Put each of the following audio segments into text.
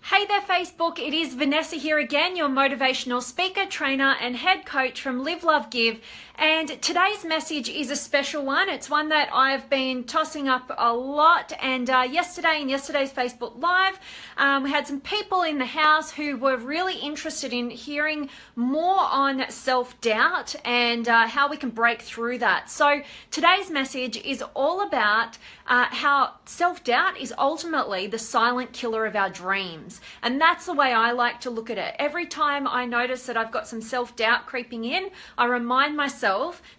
Hey there Facebook, it is Vanessa here again, your motivational speaker, trainer and head coach from Live, Love, Give. And today's message is a special one. It's one that I've been tossing up a lot. And yesterday in yesterday's Facebook Live, we had some people in the house who were really interested in hearing more on self-doubt and how we can break through that. So today's message is all about how self-doubt is ultimately the silent killer of our dreams. And that's the way I like to look at it. Every time I notice that I've got some self-doubt creeping in, I remind myself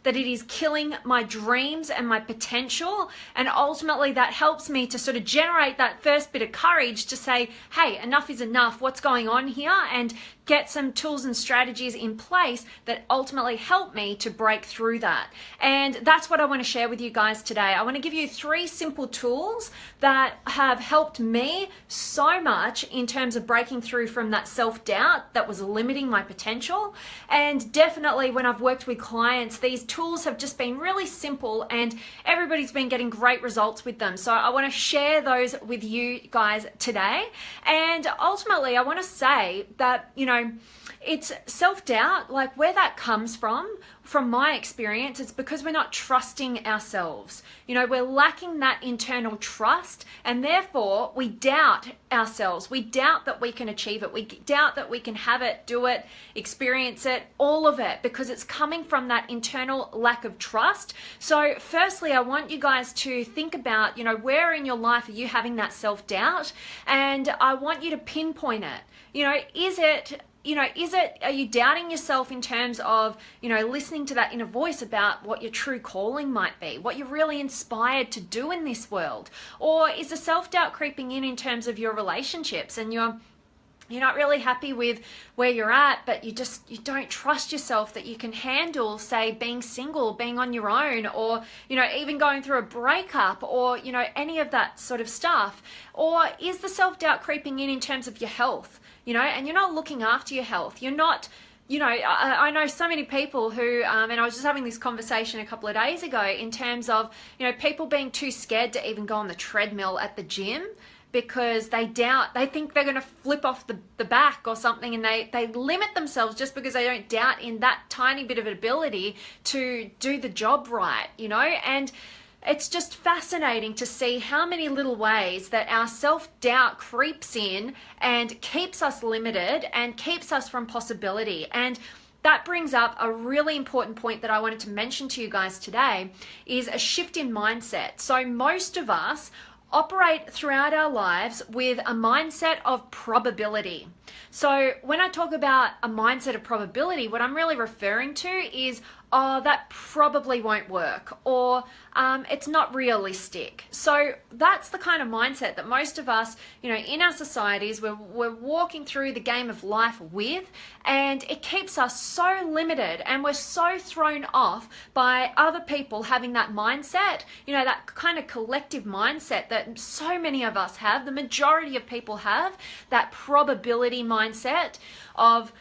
that it is killing my dreams and my potential. And ultimately that helps me to sort of generate that first bit of courage to say, hey, enough is enough. What's going on here? And get some tools and strategies in place that ultimately help me to break through that. And that's what I want to share with you guys today. I want to give you 3 simple tools that have helped me so much in terms of breaking through from that self-doubt that was limiting my potential. And definitely when I've worked with clients, these tools have just been really simple and everybody's been getting great results with them. So I want to share those with you guys today. And ultimately, I want to say that, it's self-doubt, like where that comes from my experience, it's because we're not trusting ourselves. We're lacking that internal trust and therefore we doubt ourselves. We doubt that we can achieve it. We doubt that we can have it, do it, experience it, all of it, because it's coming from that internal lack of trust. So firstly, I want you guys to think about, where in your life are you having that self-doubt? And I want you to pinpoint it. Are you doubting yourself in terms of, listening to that inner voice about what your true calling might be, what you're really inspired to do in this world? Or is the self-doubt creeping in terms of your relationships and you're not really happy with where you're at, but you don't trust yourself that you can handle, say, being single, being on your own, or, even going through a breakup or, any of that sort of stuff? Or is the self-doubt creeping in terms of your health, and you're not looking after your health? You're not, I know so many people who, and I was just having this conversation a couple of days ago in terms of, people being too scared to even go on the treadmill at the gym, because they think they're going to flip off the back or something, and they limit themselves just because they don't doubt in that tiny bit of ability to do the job right, and it's just fascinating to see how many little ways that our self-doubt creeps in and keeps us limited and keeps us from possibility. And that brings up a really important point that I wanted to mention to you guys today, is a shift in mindset. So most of us operate throughout our lives with a mindset of probability. So when I talk about a mindset of probability, what I'm really referring to is, oh, that probably won't work, or it's not realistic. So that's the kind of mindset that most of us, in our societies, we're walking through the game of life with, and it keeps us so limited, and we're so thrown off by other people having that mindset, that kind of collective mindset that so many of us have, the majority of people have, that probability mindset of,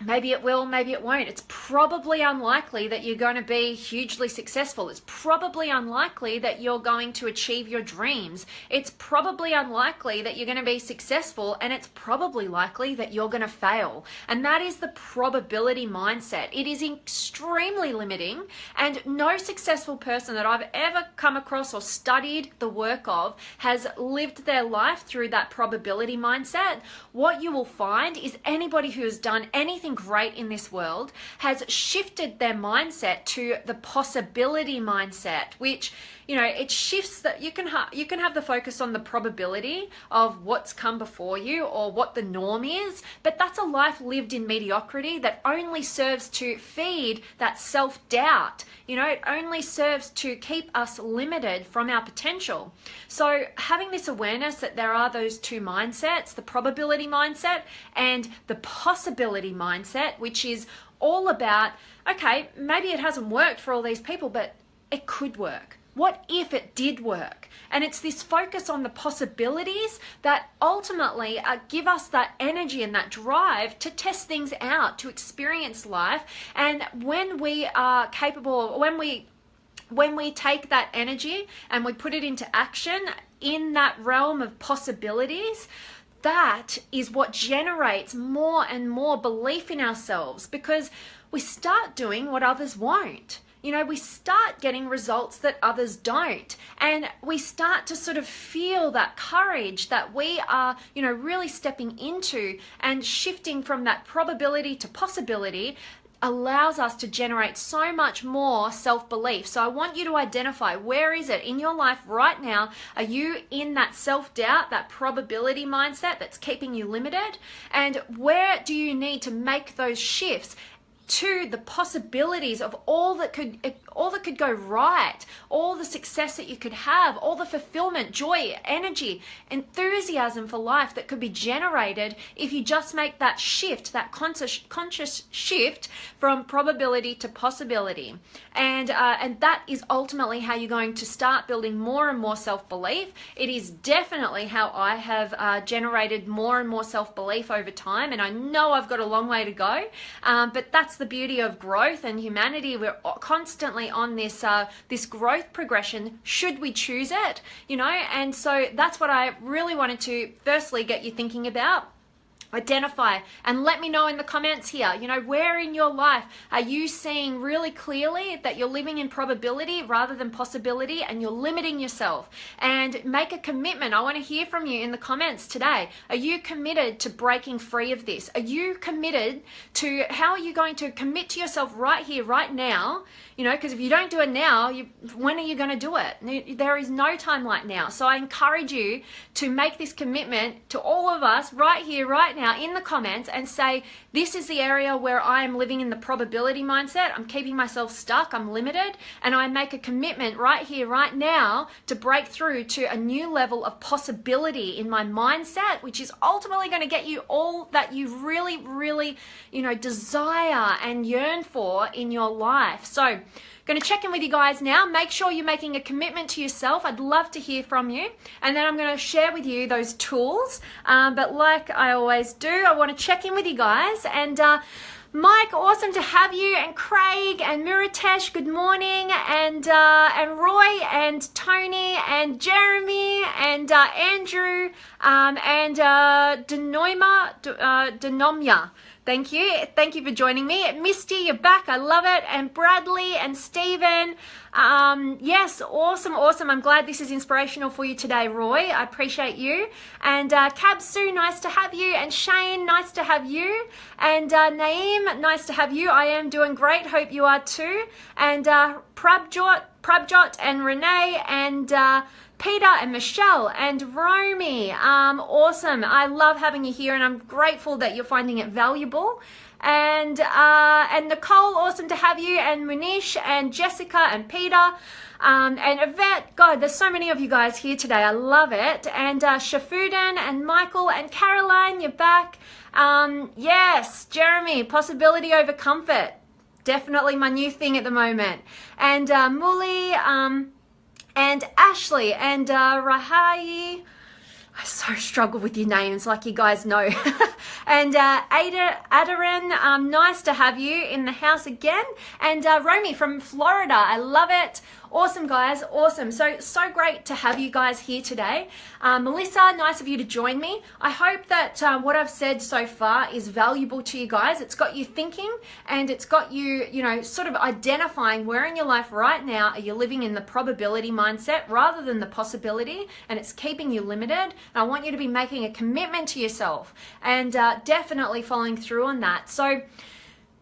maybe it will, maybe it won't. It's probably unlikely that you're going to be hugely successful. It's probably unlikely that you're going to achieve your dreams. It's probably unlikely that you're going to be successful, and it's probably likely that you're going to fail. And that is the probability mindset. It is extremely limiting, and no successful person that I've ever come across or studied the work of has lived their life through that probability mindset. What you will find is anybody who has done anything great in this world has shifted their mindset to the possibility mindset, which it shifts that you can have the focus on the probability of what's come before you or what the norm is, but that's a life lived in mediocrity that only serves to feed that self-doubt. It only serves to keep us limited from our potential. So having this awareness that there are those 2 mindsets, the probability mindset and the possibility mindset, which is all about, okay, maybe it hasn't worked for all these people, but it could work. What if it did work? And it's this focus on the possibilities that ultimately give us that energy and that drive to test things out, to experience life. And when we are capable, when we take that energy and we put it into action in that realm of possibilities, that is what generates more and more belief in ourselves, because we start doing what others won't. You know, we start getting results that others don't. And we start to sort of feel that courage that we are, you know, really stepping into, and shifting from that probability to possibility allows us to generate so much more self-belief. So I want you to identify, where is it in your life right now? Are you in that self-doubt, that probability mindset that's keeping you limited? And where do you need to make those shifts to the possibilities of all that could go right, all the success that you could have, all the fulfillment, joy, energy, enthusiasm for life that could be generated if you just make that shift, that conscious shift from probability to possibility. And that is ultimately how you're going to start building more and more self-belief. It is definitely how I have generated more and more self-belief over time, and I know I've got a long way to go, but that's the beauty of growth and humanity. We're constantly on this this growth progression, should we choose it, you know. And so that's what I really wanted to firstly get you thinking about. Identify and let me know in the comments here, you know, where in your life are you seeing really clearly that you're living in probability rather than possibility, and you're limiting yourself? And make a commitment. I want to hear from you in the comments today. Are you committed to breaking free of this? Are you committed to, how are you going to commit to yourself right here, right now? You know, because if you don't do it now, when are you going to do it? There is no time like now. So I encourage you to make this commitment to all of us right here, right now, in the comments, and say, this is the area where I am living in the probability mindset. I'm keeping myself stuck. I'm limited. And I make a commitment right here, right now, to break through to a new level of possibility in my mindset, which is ultimately going to get you all that you really, really, you know, desire and yearn for in your life. So, going to check in with you guys now. Make sure you're making a commitment to yourself. I'd love to hear from you. And then I'm going to share with you those tools. But like I always do, I want to check in with you guys. And Mike, awesome to have you. And Craig and Miratesh, good morning. And Roy and Tony and Jeremy and Andrew and Denomya. Thank you. Thank you for joining me. Misty, you're back. I love it. And Bradley and Stephen. Yes, awesome, awesome. I'm glad this is inspirational for you today, Roy. I appreciate you. And Cab Sue, nice to have you. And Shane, nice to have you. And Naeem, nice to have you. I am doing great. Hope you are too. And Prabjot and Renee and Peter and Michelle and Romy. Awesome. I love having you here, and I'm grateful that you're finding it valuable. And Nicole, awesome to have you. And Munish and Jessica and Peter. And Yvette, God, there's so many of you guys here today. I love it. And Shafudin and Michael and Caroline, you're back. Yes, Jeremy, possibility over comfort. Definitely my new thing at the moment. And Muli, and Ashley and Rahai. I so struggle with your names, like you guys know. And Adarin, nice to have you in the house again. And Romy from Florida, I love it. Awesome, guys, awesome. So great to have you guys here today. Melissa, nice of you to join me. I hope that what I've said so far is valuable to you guys. It's got you thinking, and it's got you, you know, sort of identifying where in your life right now are you living in the probability mindset rather than the possibility, and it's keeping you limited. And I want you to be making a commitment to yourself and definitely following through on that. So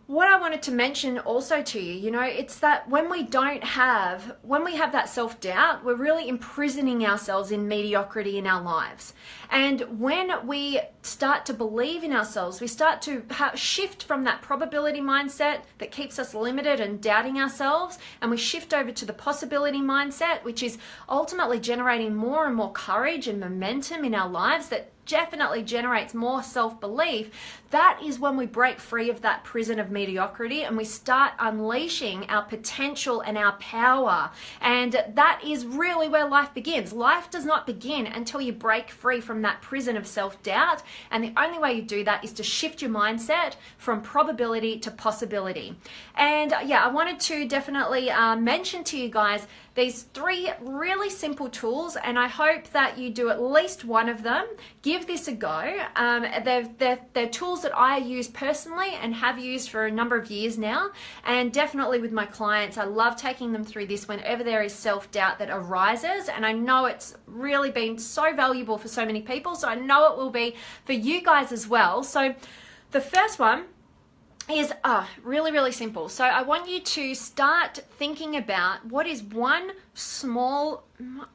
what I wanted to mention also to you, you know, it's that when we have that self-doubt, we're really imprisoning ourselves in mediocrity in our lives. And when we start to believe in ourselves, we start to shift from that probability mindset that keeps us limited and doubting ourselves, and we shift over to the possibility mindset, which is ultimately generating more and more courage and momentum in our lives that definitely generates more self-belief. That is when we break free of that prison of mediocrity and we start unleashing our potential and our power. And that is really where life begins. Life does not begin until you break free from that prison of self-doubt. And the only way you do that is to shift your mindset from probability to possibility. And yeah, I wanted to definitely mention to you guys these 3 really simple tools, and I hope that you do at least one of them. Give this a go. They're tools that I use personally and have used for a number of years now, and definitely with my clients, I love taking them through this whenever there is self-doubt that arises, and I know it's really been so valuable for so many people, so I know it will be for you guys as well. So the first one is really, really simple. So I want you to start thinking about what is one small,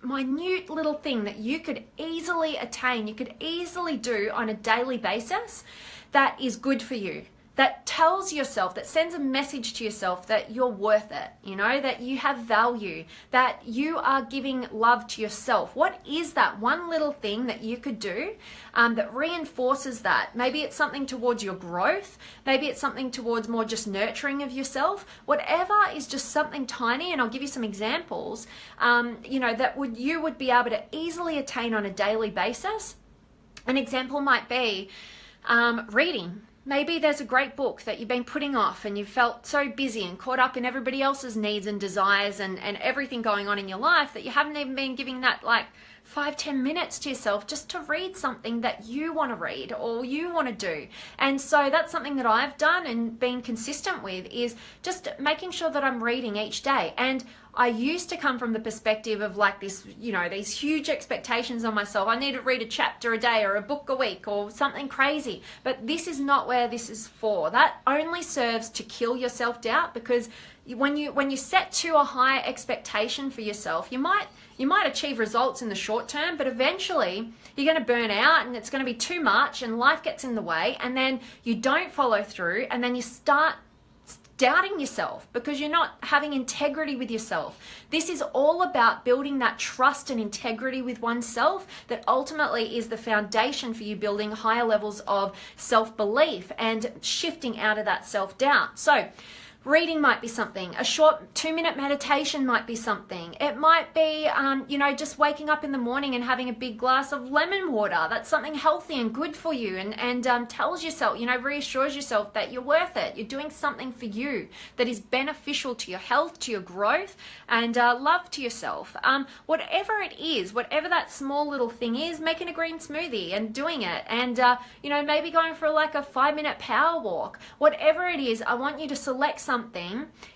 minute little thing that you could easily attain, you could easily do on a daily basis that is good for you, that tells yourself, that sends a message to yourself that you're worth it, you know, that you have value, that you are giving love to yourself. What is that one little thing that you could do that reinforces that? Maybe it's something towards your growth. Maybe it's something towards more just nurturing of yourself. Whatever is just something tiny, and I'll give you some examples, you know, that you would be able to easily attain on a daily basis. An example might be reading. Maybe there's a great book that you've been putting off and you've felt so busy and caught up in everybody else's needs and desires and everything going on in your life that you haven't even been giving that like 5-10 minutes to yourself just to read something that you want to read or you want to do. And so that's something that I've done and been consistent with, is just making sure that I'm reading each day. And I used to come from the perspective of like this, you know, these huge expectations on myself. I need to read a chapter a day or a book a week or something crazy. But this is not where this is for. That only serves to kill your self-doubt, because when you set to a high expectation for yourself, you might achieve results in the short term, but eventually you're going to burn out and it's going to be too much and life gets in the way, and then you don't follow through, and then you start doubting yourself because you're not having integrity with yourself. This is all about building that trust and integrity with oneself that ultimately is the foundation for you building higher levels of self-belief and shifting out of that self-doubt. So reading might be something. A short 2-minute meditation might be something. It might be, you know, just waking up in the morning and having a big glass of lemon water. That's something healthy and good for you, and tells yourself, you know, reassures yourself that you're worth it. You're doing something for you that is beneficial to your health, to your growth, and love to yourself. Whatever it is, whatever that small little thing is, making a green smoothie and doing it, and, you know, maybe going for like a 5-minute power walk. Whatever it is, I want you to select something,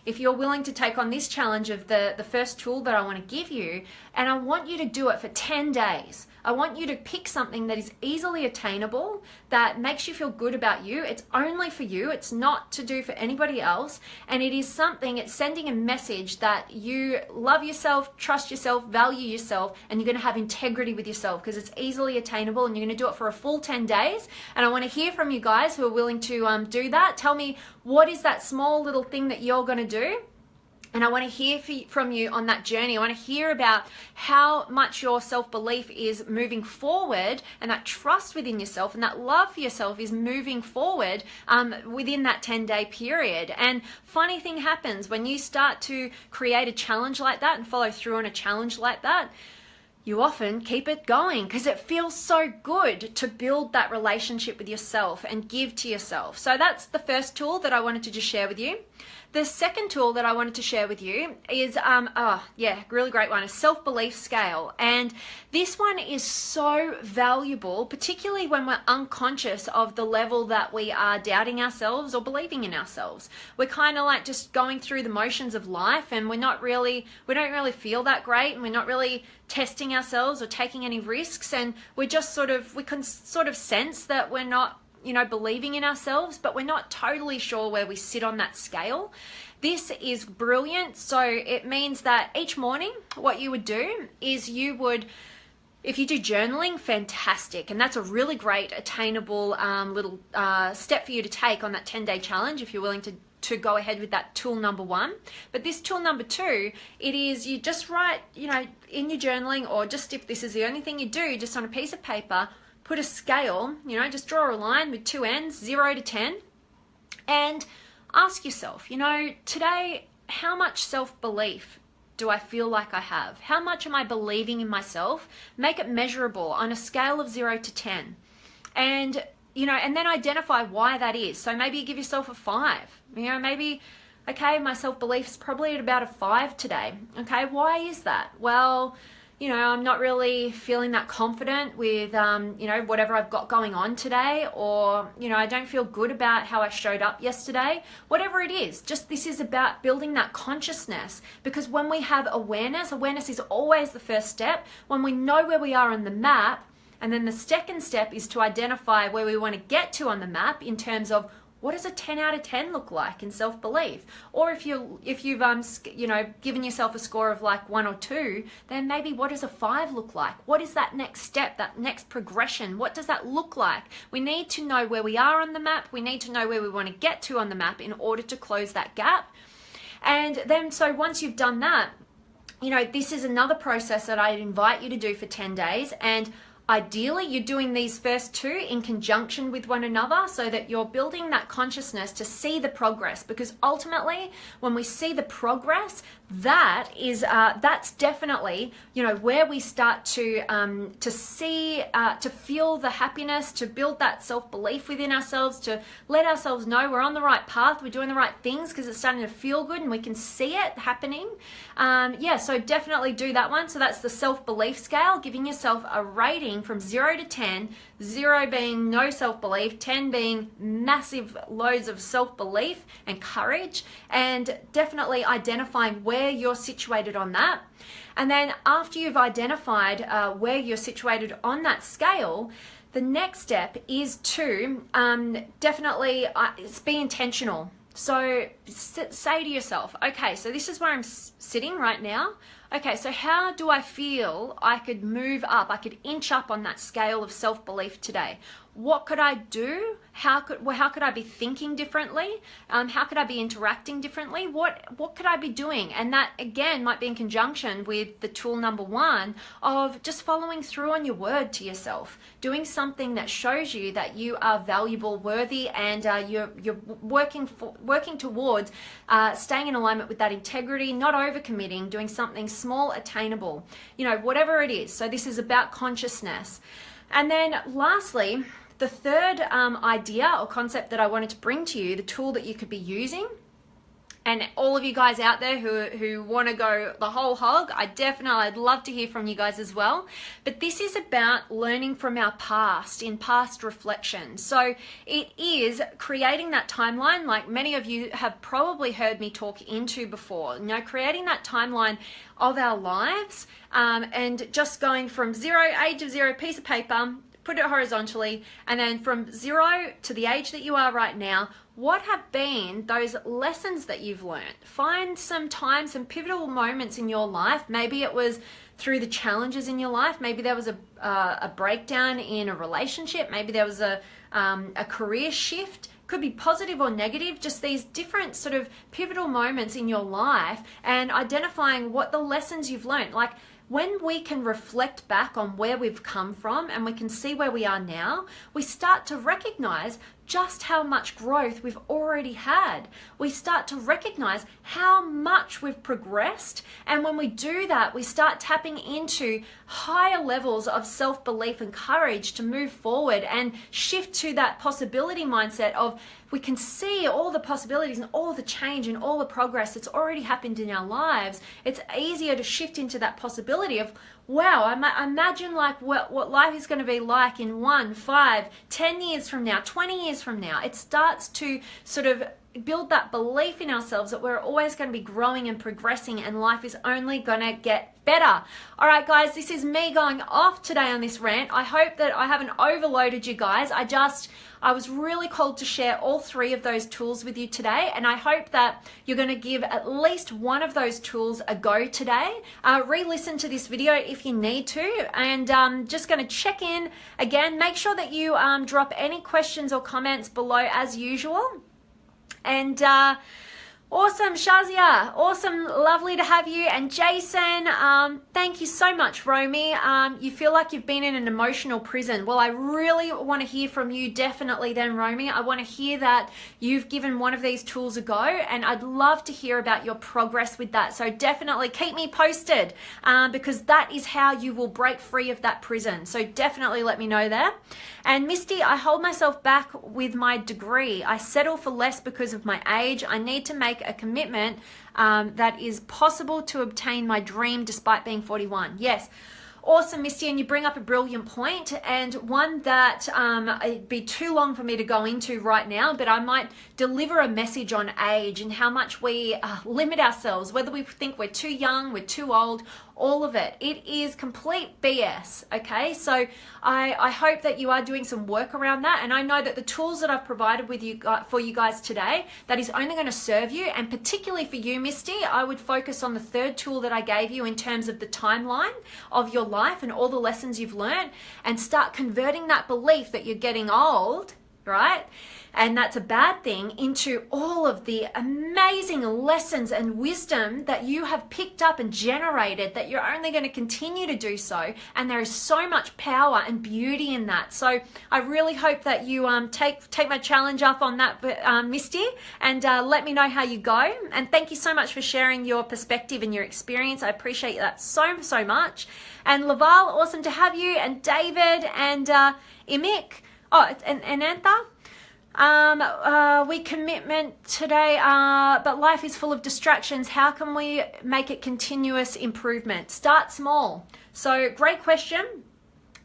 if you're willing to take on this challenge of the first tool that I want to give you, and I want you to do it for 10 days. I want you to pick something that is easily attainable, that makes you feel good about you. It's only for you. It's not to do for anybody else. And it is something, it's sending a message that you love yourself, trust yourself, value yourself, and you're going to have integrity with yourself because it's easily attainable, and you're going to do it for a full 10 days. And I want to hear from you guys who are willing to do that. Tell me, what is that small little thing that you're going to do? And I want to hear from you on that journey. I want to hear about how much your self-belief is moving forward, and that trust within yourself and that love for yourself is moving forward within that 10-day period. And funny thing happens when you start to create a challenge like that and follow through on a challenge like that. You often keep it going because it feels so good to build that relationship with yourself and give to yourself. So that's the first tool that I wanted to just share with you. The second tool that I wanted to share with you is, really great one, a self-belief scale. And this one is so valuable, particularly when we're unconscious of the level that we are doubting ourselves or believing in ourselves. We're kind of like just going through the motions of life, and we don't really feel that great, and we're not really testing ourselves or taking any risks, and we can sort of sense that we're not, you know, believing in ourselves, but we're not totally sure where we sit on that scale. This is brilliant. So it means that each morning what you would do is if you do journaling, fantastic. And that's a really great attainable little step for you to take on that 10-day challenge if you're willing to go ahead with that tool number 1. But this tool number 2, it is you just write, you know, in your journaling, or just if this is the only thing you do, just on a piece of paper, put a scale, you know, just draw a line with 2 ends, 0 to 10, and ask yourself, you know, today, how much self-belief do I feel like I have? How much am I believing in myself? Make it measurable on a scale of 0 to 10. And, you know, and then identify why that is. So maybe you give yourself a 5, you know, maybe Okay, my self-belief is probably at about a 5 today. Okay, why is that? Well, you know, I'm not really feeling that confident with, you know, whatever I've got going on today, or, you know, I don't feel good about how I showed up yesterday. Whatever it is, just this is about building that consciousness, because when we have awareness, awareness is always the first step. When we know where we are on the map, and then the second step is to identify where we want to get to on the map in terms of what does a 10 out of 10 look like in self-belief? Or if you've you know, given yourself a score of like 1 or 2, then maybe what does a 5 look like? What is that next step, that next progression? What does that look like? We need to know where we are on the map. We need to know where we want to get to on the map in order to close that gap. And then, so once you've done that, you know, this is another process that I'd invite you to do for 10 days. And ideally, you're doing these first 2 in conjunction with one another so that you're building that consciousness to see the progress, because ultimately, when we see the progress, that is that's definitely, you know, where we start to see, to feel the happiness, to build that self-belief within ourselves, to let ourselves know we're on the right path, we're doing the right things, because it's starting to feel good and we can see it happening. Yeah, so definitely do that one. So that's the self-belief scale, giving yourself a rating from 0 to 10, 0 being no self-belief, 10 being massive loads of self-belief and courage, and definitely identifying where you're situated on that. And then after you've identified where you're situated on that scale, the next step is to definitely be intentional. So say to yourself, okay, so this is where I'm sitting right now. Okay, so how do I feel I could move up, I could inch up on that scale of self-belief today? What could I do? How could I be thinking differently? How could I be interacting differently? What could I be doing? And that again might be in conjunction with the tool number 1 of just following through on your word to yourself, doing something that shows you that you are valuable, worthy, and you're working towards staying in alignment with that integrity, not overcommitting, doing something small, attainable, you know, whatever it is. So this is about consciousness. And then lastly, the third idea or concept that I wanted to bring to you, the tool that you could be using, and all of you guys out there who want to go the whole hog, I'd love to hear from you guys as well. But this is about learning from our past, in past reflection. So it is creating that timeline, like many of you have probably heard me talk into before. You know, creating that timeline of our lives, and just going from age of 0, piece of paper, put it horizontally, and then from 0 to the age that you are right now, what have been those lessons that you've learned? Find some time, some pivotal moments in your life. Maybe it was through the challenges in your life. Maybe there was a breakdown in a relationship. Maybe there was a career shift. Could be positive or negative, just these different sort of pivotal moments in your life, and identifying what the lessons you've learned. Like, when we can reflect back on where we've come from and we can see where we are now, we start to recognize just how much growth we've already had. We start to recognize how much we've progressed. And when we do that, we start tapping into higher levels of self-belief and courage to move forward and shift to that possibility mindset of, we can see all the possibilities and all the change and all the progress that's already happened in our lives. It's easier to shift into that possibility of, wow, imagine like what life is going to be like in 1, 5, 10 years from now, 20 years from now. It starts to sort of build that belief in ourselves that we're always going to be growing and progressing, and life is only going to get better. All right, guys, this is me going off today on this rant. I hope that I haven't overloaded you guys. I was really called to share all 3 of those tools with you today, and I hope that you're going to give at least one of those tools a go today. Re-listen to this video if you need to, and just going to check in again. Make sure that you drop any questions or comments below as usual. And awesome, Shazia. Awesome, lovely to have you. And Jason, thank you so much, Romy. You feel like you've been in an emotional prison. Well, I really want to hear from you, definitely then, Romy. I want to hear that you've given one of these tools a go, and I'd love to hear about your progress with that. So definitely keep me posted, because that is how you will break free of that prison. So definitely let me know there. And Misty, I hold myself back with my degree. I settle for less because of my age. I need to make make a commitment that is possible to obtain my dream despite being 41. Yes. Awesome, Misty, and you bring up a brilliant point, and one that it'd be too long for me to go into right now, but I might deliver a message on age and how much we limit ourselves, whether we think we're too young, we're too old, all of it. It is complete BS, okay? So I hope that you are doing some work around that, and I know that the tools that I've provided with you for you guys today, that is only going to serve you, and particularly for you, Misty, I would focus on the third tool that I gave you in terms of the timeline of your life and all the lessons you've learned, and start converting that belief that you're getting old, right? And that's a bad thing, into all of the amazing lessons and wisdom that you have picked up and generated, that you're only going to continue to do so. And there is so much power and beauty in that. So I really hope that you take my challenge up on that, Misty, and let me know how you go. And thank you so much for sharing your perspective and your experience. I appreciate that so, so much. And Laval, awesome to have you. And David and Imik. Oh, and Antha. We commitment today, but life is full of distractions. How can we make it continuous improvement? Start small. So great question.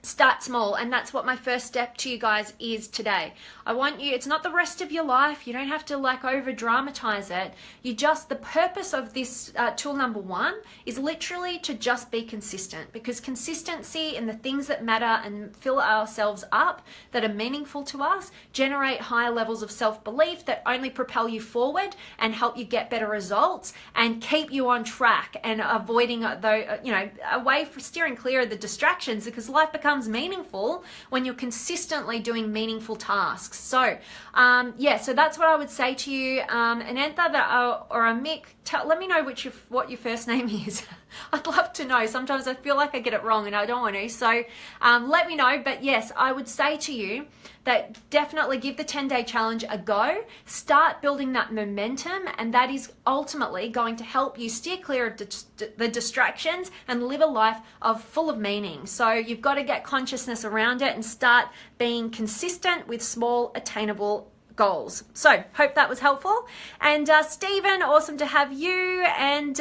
Start small, and that's what my first step to you guys is today. I want you, it's not the rest of your life. You don't have to like over dramatize it. The purpose of this tool number one is literally to just be consistent, because consistency in the things that matter and fill ourselves up, that are meaningful to us, generate higher levels of self-belief that only propel you forward and help you get better results and keep you on track, and avoiding away from steering clear of the distractions, because life becomes meaningful when you're consistently doing meaningful tasks. So so that's what I would say to you. Anantha or a Mick, let me know what your first name is. I'd love to know. Sometimes I feel like I get it wrong and I don't want to. So let me know. But yes, I would say to you that definitely give the 10-day challenge a go. Start building that momentum, and that is ultimately going to help you steer clear of the distractions and live a life full of meaning. So you've got to get consciousness around it and start being consistent with small, attainable goals. So hope that was helpful. And Stephen, awesome to have you. And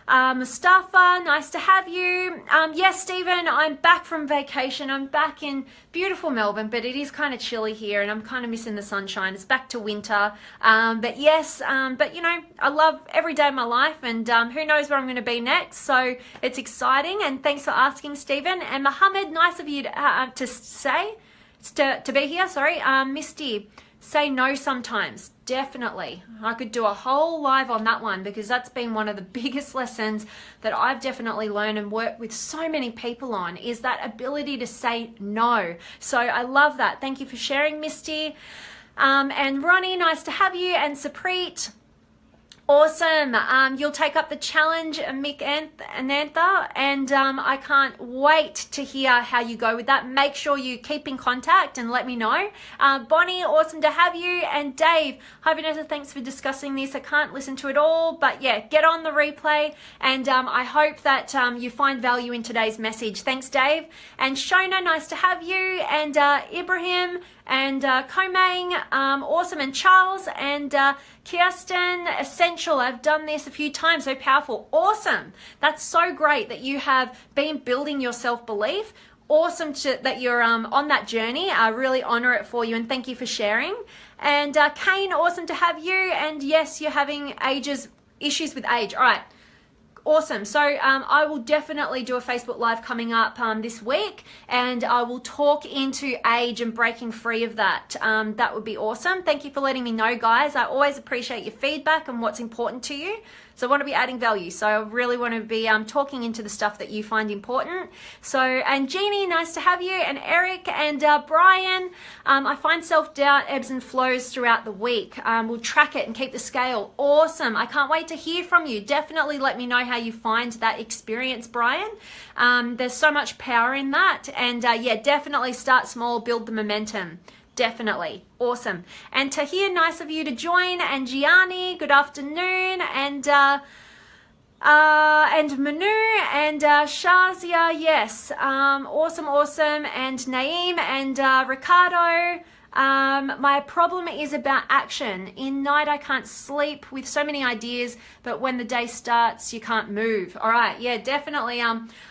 Mustafa, nice to have you. Yes, Stephen, I'm back from vacation. I'm back in beautiful Melbourne, but it is kind of chilly here and I'm kind of missing the sunshine. It's back to winter. But yes, I love every day of my life, and who knows where I'm going to be next. So it's exciting, and thanks for asking, Stephen. And Mohammed, nice of you to be here. Sorry, Misty. Say no sometimes. Definitely. I could do a whole live on that one, because that's been one of the biggest lessons that I've definitely learned and worked with so many people on, is that ability to say no. So I love that. Thank you for sharing, Misty. And Ronnie, nice to have you. And Sapreet, awesome. You'll take up the challenge, Mick and Anantha, and I can't wait to hear how you go with that. Make sure you keep in contact and let me know. Bonnie, awesome to have you. And Dave, hi Vanessa, thanks for discussing this. I can't listen to it all, but yeah, get on the replay, and I hope that you find value in today's message. Thanks, Dave. And Shona, nice to have you. And Ibrahim, and Komang, awesome. And Charles, and Kirsten, essential. I've done this a few times. So powerful. Awesome. That's so great that you have been building your self-belief. Awesome that you're on that journey. I really honor it for you, and thank you for sharing. And Kane, awesome to have you. And yes, you're having issues with age. All right. Awesome. So I will definitely do a Facebook Live coming up this week, and I will talk into age and breaking free of that. That would be awesome. Thank you for letting me know, guys. I always appreciate your feedback and what's important to you. So I want to be adding value. So I really want to be talking into the stuff that you find important. So, and Jeannie, nice to have you. And Eric and Brian, I find self-doubt ebbs and flows throughout the week. We'll track it and keep the scale. Awesome. I can't wait to hear from you. Definitely let me know how you find that experience, Brian. There's so much power in that. And yeah, definitely start small, build the momentum. Definitely. Awesome. And Tahir, nice of you to join. And Gianni, good afternoon. And Manu and Shazia, yes. Awesome. And Naeem and Ricardo. My problem is about action. In night, I can't sleep with so many ideas, but when the day starts, you can't move. All right, yeah, definitely.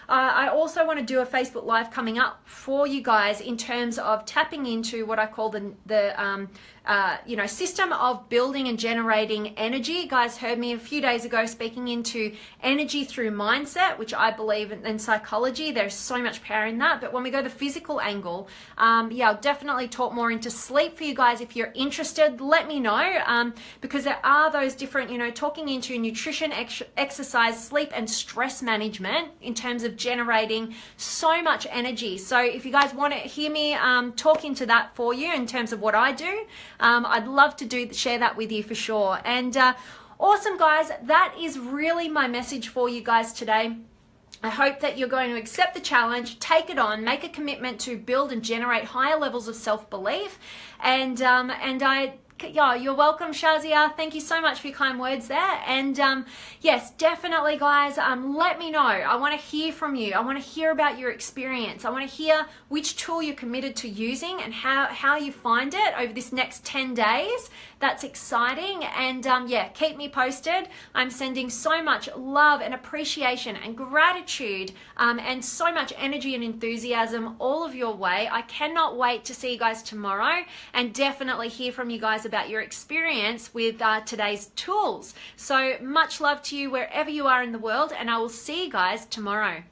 I also want to do a Facebook Live coming up for you guys in terms of tapping into what I call the system of building and generating energy. You guys heard me a few days ago speaking into energy through mindset, which I believe in psychology. There's so much power in that. But when we go the physical angle, I'll definitely talk more into sleep for you guys. If you're interested, let me know, because there are those different, talking into nutrition, exercise, sleep, and stress management in terms of generating so much energy. So if you guys want to hear me talk into that for you in terms of what I do, I'd love to share that with you for sure. And awesome, guys, that is really my message for you guys today. I hope that you're going to accept the challenge, take it on, make a commitment to build and generate higher levels of self-belief. You're welcome, Shazia. Thank you so much for your kind words there. And yes, definitely, guys, let me know. I want to hear from you. I want to hear about your experience. I want to hear which tool you're committed to using and how you find it over this next 10 days. That's exciting. And keep me posted. I'm sending so much love and appreciation and gratitude and so much energy and enthusiasm all of your way. I cannot wait to see you guys tomorrow and definitely hear from you guys about your experience with today's tools. So much love to you wherever you are in the world, and I will see you guys tomorrow.